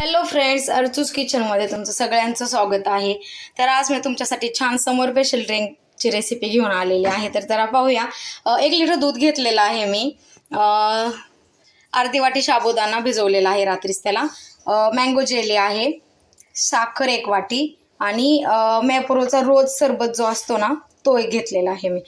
Hello friends, अर्चूस किचनमध्ये तुमचं सगळ्यांचं स्वागत आहे. तर आज मी तुमच्यासाठी छान समर स्पेशल ड्रिंकची रेसिपी घेऊन आलेली आहे. तर जरा पाहूया. 1 लिटर दूध घेतलेलं आहे मी. अर्धी वाटी साबुदाणा भिजवलेला आहे रात्रीच त्याला. मँगो जेली आहे, साखर 1 वाटी आणि मॅप्रोचा रोज सरबत जो असतो ना तो एक घेतलेला आहे मी.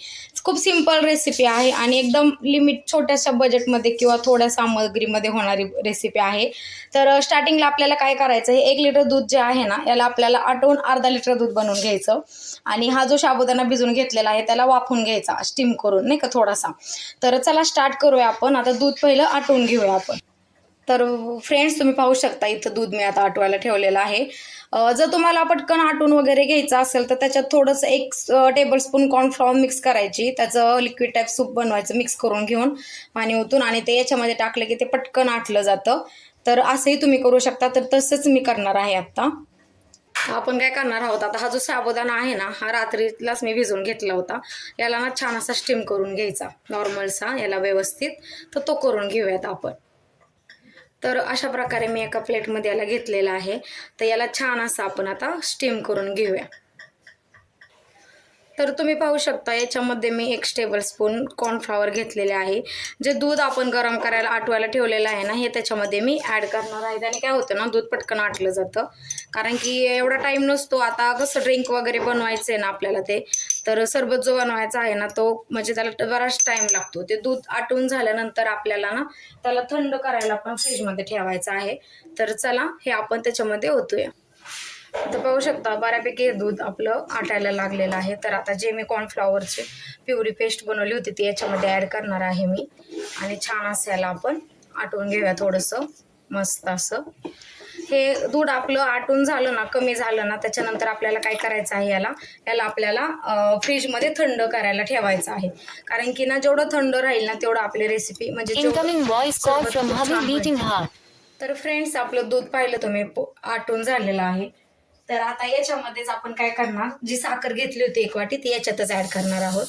खूप सिंपल रेसिपी आहे आणि एकदम लिमिट छोट्याशा बजेटमध्ये किंवा थोड्या सामग्रीमध्ये होणारी रेसिपी आहे. तर स्टार्टिंगला आपल्याला काय करायचं आहे, 1 लिटर दूध जे आहे ना याला आपल्याला आटवून अर्धा लिटर दूध बनवून घ्यायचं आणि हा जो साबुदाणा भिजवून घेतलेला आहे त्याला वाफवून घ्यायचा, स्टीम करून नाही का थोडासा. तर चला स्टार्ट करूया आपण. आता दूध पहिलं आटवून घेऊया आपण. तर फ्रेंड्स, तुम्ही पाहू शकता इथं दूध मी आता आटवायला ठेवलेलं आहे. जर तुम्हाला पटकन आटून वगैरे घ्यायचं असेल तर त्याच्यात थोडंसं 1 टेबलस्पून कॉर्नफ्लॉवर मिक्स करायची, त्याचं लिक्विड टाईप सूप बनवायचं मिक्स करून घेऊन पाणी ओतून, आणि ते याच्यामध्ये टाकलं की ते पटकन आटलं जातं. तर असंही तुम्ही करू शकता. तर तसंच मी करणार आहे आत्ता. आपण काय करणार आहोत आता, हा जो साबुदाणा आहे ना हा रात्रीलाच मी भिजवून घेतला होता. याला ना छान असा स्टीम करून घ्यायचा, नॉर्मलसा याला व्यवस्थित. तर तो करून घेऊयात आपण. तर अशा प्रकारे मी एका प्लेटमध्ये याला घेतलेला आहे. तर याला छान असं आपण आता स्टीम करून घेऊया. तर तुम्ही पाहू शकता याच्यामध्ये मी 1 टेबलस्पून कॉर्नफ्लॉवर घेतलेले आहे. जे दूध आपण गरम करायला आटवायला ठेवलेलं आहे ना हे त्याच्यामध्ये मी ॲड करणार आहे. त्याने काय होतं ना, दूध पटकन आटलं जातं, कारण की एवढा टाईम नसतो. आता कसं ड्रिंक वगैरे बनवायचं आहे ना आपल्याला, ते तर सरबत जो बनवायचा आहे ना तो म्हणजे त्याला बराच टाईम लागतो. ते दूध आटून झाल्यानंतर आपल्याला ना त्याला थंड करायला पण फ्रीजमध्ये ठेवायचं आहे. तर चला हे आपण त्याच्यामध्ये ओतूया. आता पाहू शकता बऱ्यापैकी हे दूध आपलं आटायला लागलेलं आहे. तर आता जे मी कॉर्नफ्लॉवरची प्युरी पेस्ट बनवली होती ती याच्यामध्ये ॲड करणार आहे मी, आणि छान असं याला आपण आटवून घेऊया थोडंसं मस्त असं. हे दूध आपलं आटून झालं ना, कमी झालं ना, त्याच्यानंतर आपल्याला काय करायचं आहे, याला आपल्याला फ्रीजमध्ये थंड करायला ठेवायचं आहे. कारण की ना जेवढं थंड राहील ना तेवढं आपली रेसिपी म्हणजे तर फ्रेंड्स, आपलं दूध पाहिलं तुम्ही आटून झालेलं आहे. तर आता याच्यामध्येच आपण काय करणार, जी साखर घेतली होती 1 वाटी ती याच्यातच ॲड करणार आहोत.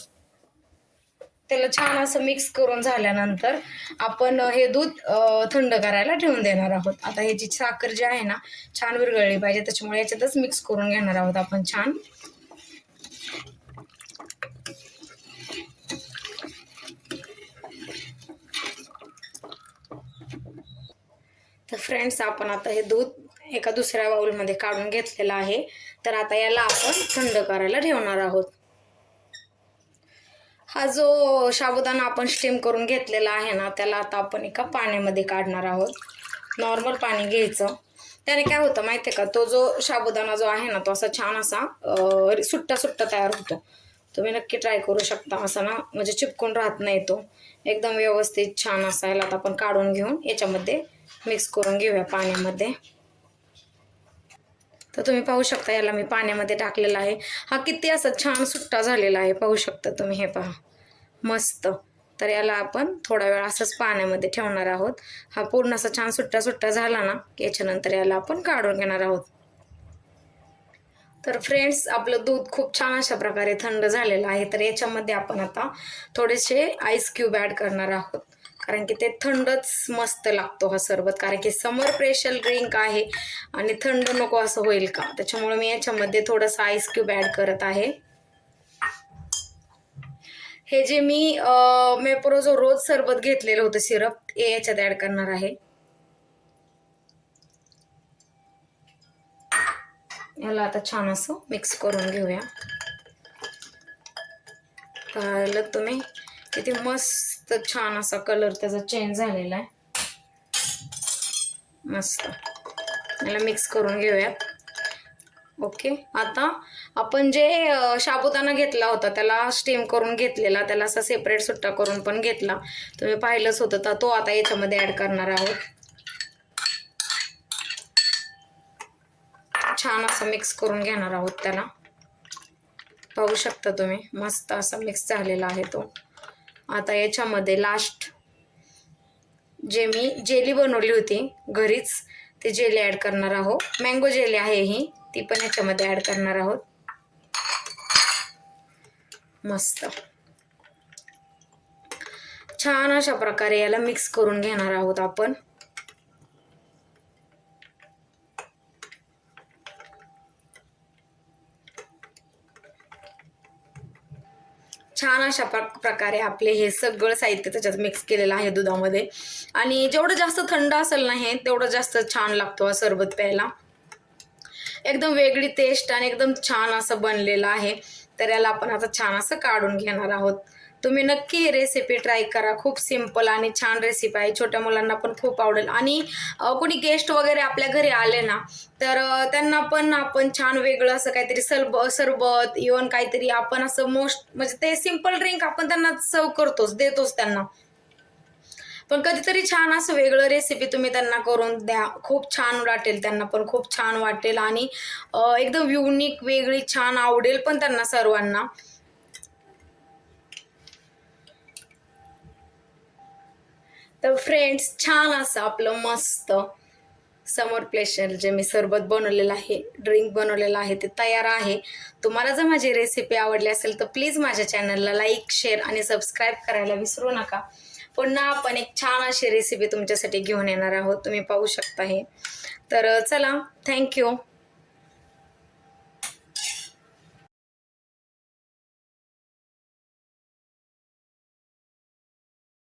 त्याला छान असं मिक्स करून झाल्यानंतर आपण हे दूध थंड करायला ठेवून देणार आहोत. आता ह्याची साखर जी आहे ना छान विरघळली पाहिजे, त्याच्यामुळे याच्यातच मिक्स करून घेणार आहोत आपण छान. तर फ्रेंड्स, आपण आता हे दूध एका दुसऱ्या बाउलमध्ये काढून घेतलेलं आहे. तर आता याला आपण थंड करायला ठेवणार आहोत. हा जो साबुदाणा आपण स्टीम करून घेतलेला आहे ना त्याला आता आपण एका पाण्यामध्ये काढणार आहोत. नॉर्मल पाणी घ्यायचं. त्याने काय होतं माहिती आहे का, तो जो साबुदाणा जो आहे ना तो असा छान असा सुट्टा सुट्टा तयार होतो. तुम्ही नक्की ट्राय करू शकता. असा ना म्हणजे चिपकून राहत नाही तो, एकदम व्यवस्थित छान असा. याला आता आपण काढून घेऊन याच्यामध्ये मिक्स करून घेऊया पाण्यामध्ये. तर तुम्ही पाहू शकता याला मी पाण्यामध्ये टाकलेला आहे. हा किती असा छान सुट्टा झालेला आहे, पाहू शकता तुम्ही. हे पहा मस्त. तर याला आपण थोडा वेळ असंच पाण्यामध्ये ठेवणार आहोत. हा पूर्ण असा छान सुट्टा सुट्टा झाला ना की याच्यानंतर याला आपण काढून घेणार आहोत. तर फ्रेंड्स, आपलं दूध खूप छान अशा प्रकारे थंड झालेलं आहे. तर याच्यामध्ये आपण आता थोडेसे आईस क्यूब ॲड करणार आहोत, कारण की ते थंडच मस्त लागतो हा सरबत. कारण की समर स्पेशल ड्रिंक आहे आणि थंड नको असं होईल का, त्याच्यामुळे मी याच्यामध्ये थोडंसं आईस क्यूब ॲड करत आहे. हे जे मी मेप्रो जो रोज सरबत घेतलेलं होतं सिरप हे याच्यात ॲड करणार आहे. याला आता छान असं मिक्स करून घेऊया. पाहिलं तुम्ही किती मस्त छान असा कलर त्याचा चेंज झालेला आहे. मस्त. याला मिक्स करून घेऊयात. ओके. आता आपण जे साबुदाणा घेतला होता त्याला स्टीम करून घेतलेला, त्याला असा सेपरेट सुट्टा करून पण घेतला, तुम्ही पाहिलंच होतं. तर तो आता याच्यामध्ये ॲड करणार आहोत. छान असं मिक्स करून घेणार आहोत त्याला. पाहू शकता तुम्ही मस्त असा मिक्स झालेला आहे तो. आता याच्यामध्ये लास्ट जे मी जेली बनवली होती घरीच ते जेली ॲड करणार आहोत. मँगो जेली आहे ही, ती पण याच्यामध्ये ॲड करणार आहोत. मस्त छान अशा प्रकारे याला मिक्स करून घेणार आहोत आपण. छान अशा प्रकारे आपले हे सगळं साहित्य त्याच्यात मिक्स केलेलं आहे दुधामध्ये. आणि जेवढं जास्त थंड असेल ना हे तेवढं जास्त छान लागतो हा सरबत प्यायला. एकदम वेगळी टेस्ट आणि एकदम छान असं बनलेलं आहे. तर याला आपण आता छान असं काढून घेणार आहोत. तुम्ही नक्की ही रेसिपी ट्राय करा. खूप सिंपल आणि छान रेसिपी आहे. छोट्या मुलांना पण खूप आवडेल. आणि कोणी गेस्ट वगैरे आपल्या घरी आले ना तर त्यांना पण आपण छान वेगळं असं काहीतरी सरबत इव्हन काहीतरी आपण असं म्हणजे ते सिंपल ड्रिंक आपण त्यांना सर्व करतोच, देतोच त्यांना. पण कधीतरी छान असं वेगळं रेसिपी तुम्ही त्यांना करून द्या. खूप छान वाटेल, त्यांना पण खूप छान वाटेल आणि एकदम युनिक वेगळी छान आवडेल पण त्यांना सर्वांना. तर फ्रेंड्स, छान असं आपलं मस्त समर प्लेशर जे मी सरबत बनवलेलं आहे, ड्रिंक बनवलेलं आहे ते तयार आहे. तुम्हाला जर माझी रेसिपी आवडली असेल तर प्लीज माझ्या चॅनलला लाईक, शेअर आणि सबस्क्राईब करायला विसरू नका. पुन्हा आपण एक छान अशी रेसिपी तुमच्यासाठी घेऊन येणार आहोत. तुम्ही पाहू शकता हे. तर चला, थँक्यू.